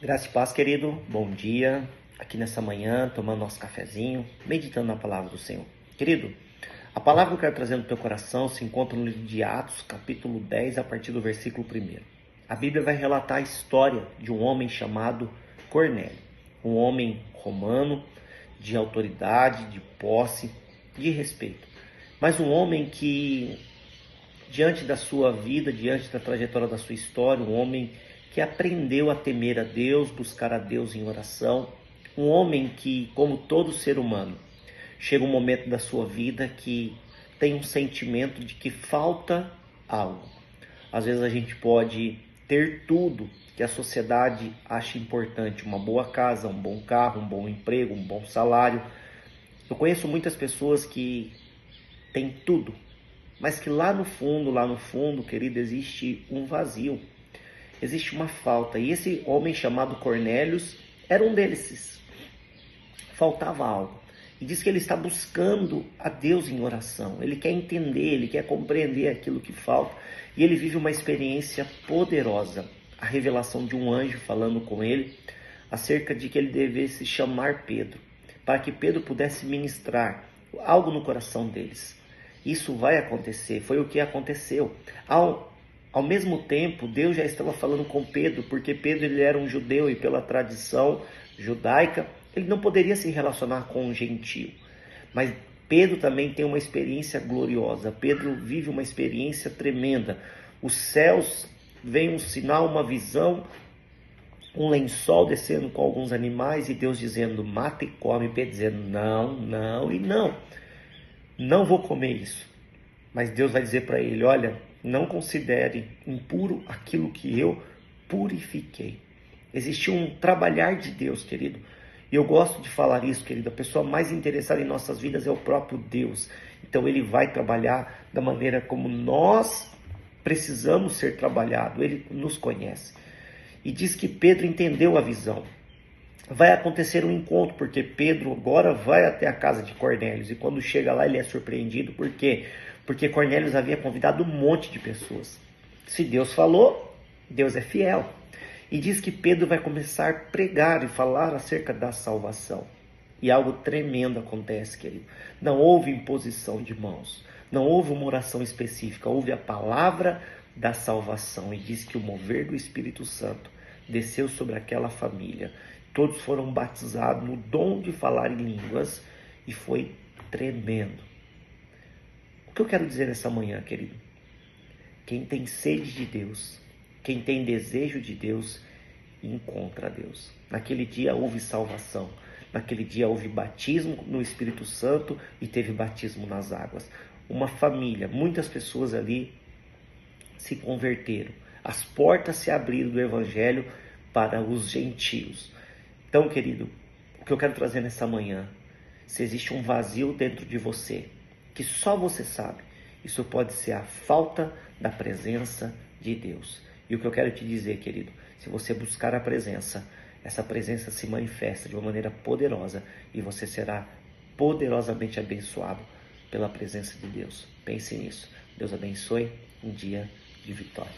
Graça e paz, querido. Bom dia. Aqui nessa manhã, tomando nosso cafezinho, meditando na palavra do Senhor. Querido, a palavra que eu quero trazer no teu coração se encontra no livro de Atos, capítulo 10, a partir do versículo 1. A Bíblia vai relatar a história de um homem chamado Cornélio. Um homem romano, de autoridade, de posse, de respeito. Mas um homem que, diante da sua vida, diante da trajetória da sua história, um homem que aprendeu a temer a Deus, buscar a Deus em oração. Um homem que, como todo ser humano, chega um momento da sua vida que tem um sentimento de que falta algo. Às vezes a gente pode ter tudo que a sociedade acha importante, uma boa casa, um bom carro, um bom emprego, um bom salário. Eu conheço muitas pessoas que têm tudo, mas que lá no fundo, querido, existe um vazio. Existe uma falta, e esse homem chamado Cornélio era um desses. Faltava algo, e diz que ele está buscando a Deus em oração, ele quer entender, ele quer compreender aquilo que falta, e ele vive uma experiência poderosa, a revelação de um anjo falando com ele, acerca de que ele devesse chamar Pedro, para que Pedro pudesse ministrar algo no coração deles. Isso vai acontecer, foi o que aconteceu. Ao mesmo tempo, Deus já estava falando com Pedro, porque Pedro ele era um judeu e pela tradição judaica, ele não poderia se relacionar com um gentio. Mas Pedro também tem uma experiência gloriosa, Pedro vive uma experiência tremenda. Os céus vem um sinal, uma visão, um lençol descendo com alguns animais e Deus dizendo, mata e come, Pedro dizendo, não, não e não. Não vou comer isso. Mas Deus vai dizer para ele, olha, não considere impuro aquilo que eu purifiquei. Existe um trabalhar de Deus, querido. E eu gosto de falar isso, querido. A pessoa mais interessada em nossas vidas é o próprio Deus. Então ele vai trabalhar da maneira como nós precisamos ser trabalhados. Ele nos conhece. E diz que Pedro entendeu a visão. Vai acontecer um encontro, porque Pedro agora vai até a casa de Cornélio. E quando chega lá, ele é surpreendido. Por quê? Porque Cornélio havia convidado um monte de pessoas. Se Deus falou, Deus é fiel. E diz que Pedro vai começar a pregar e falar acerca da salvação. E algo tremendo acontece, querido. Não houve imposição de mãos. Não houve uma oração específica. Houve a palavra da salvação. E diz que o mover do Espírito Santo desceu sobre aquela família. Todos foram batizados no dom de falar em línguas. E foi tremendo. O que eu quero dizer nessa manhã, querido? Quem tem sede de Deus, quem tem desejo de Deus, encontra Deus. Naquele dia houve salvação. Naquele dia houve batismo no Espírito Santo e teve batismo nas águas. Uma família, muitas pessoas ali se converteram. As portas se abriram do Evangelho para os gentios. Então, querido, o que eu quero trazer nessa manhã, se existe um vazio dentro de você, que só você sabe, isso pode ser a falta da presença de Deus. E o que eu quero te dizer, querido, se você buscar a presença, essa presença se manifesta de uma maneira poderosa e você será poderosamente abençoado pela presença de Deus. Pense nisso. Deus abençoe um dia de vitória.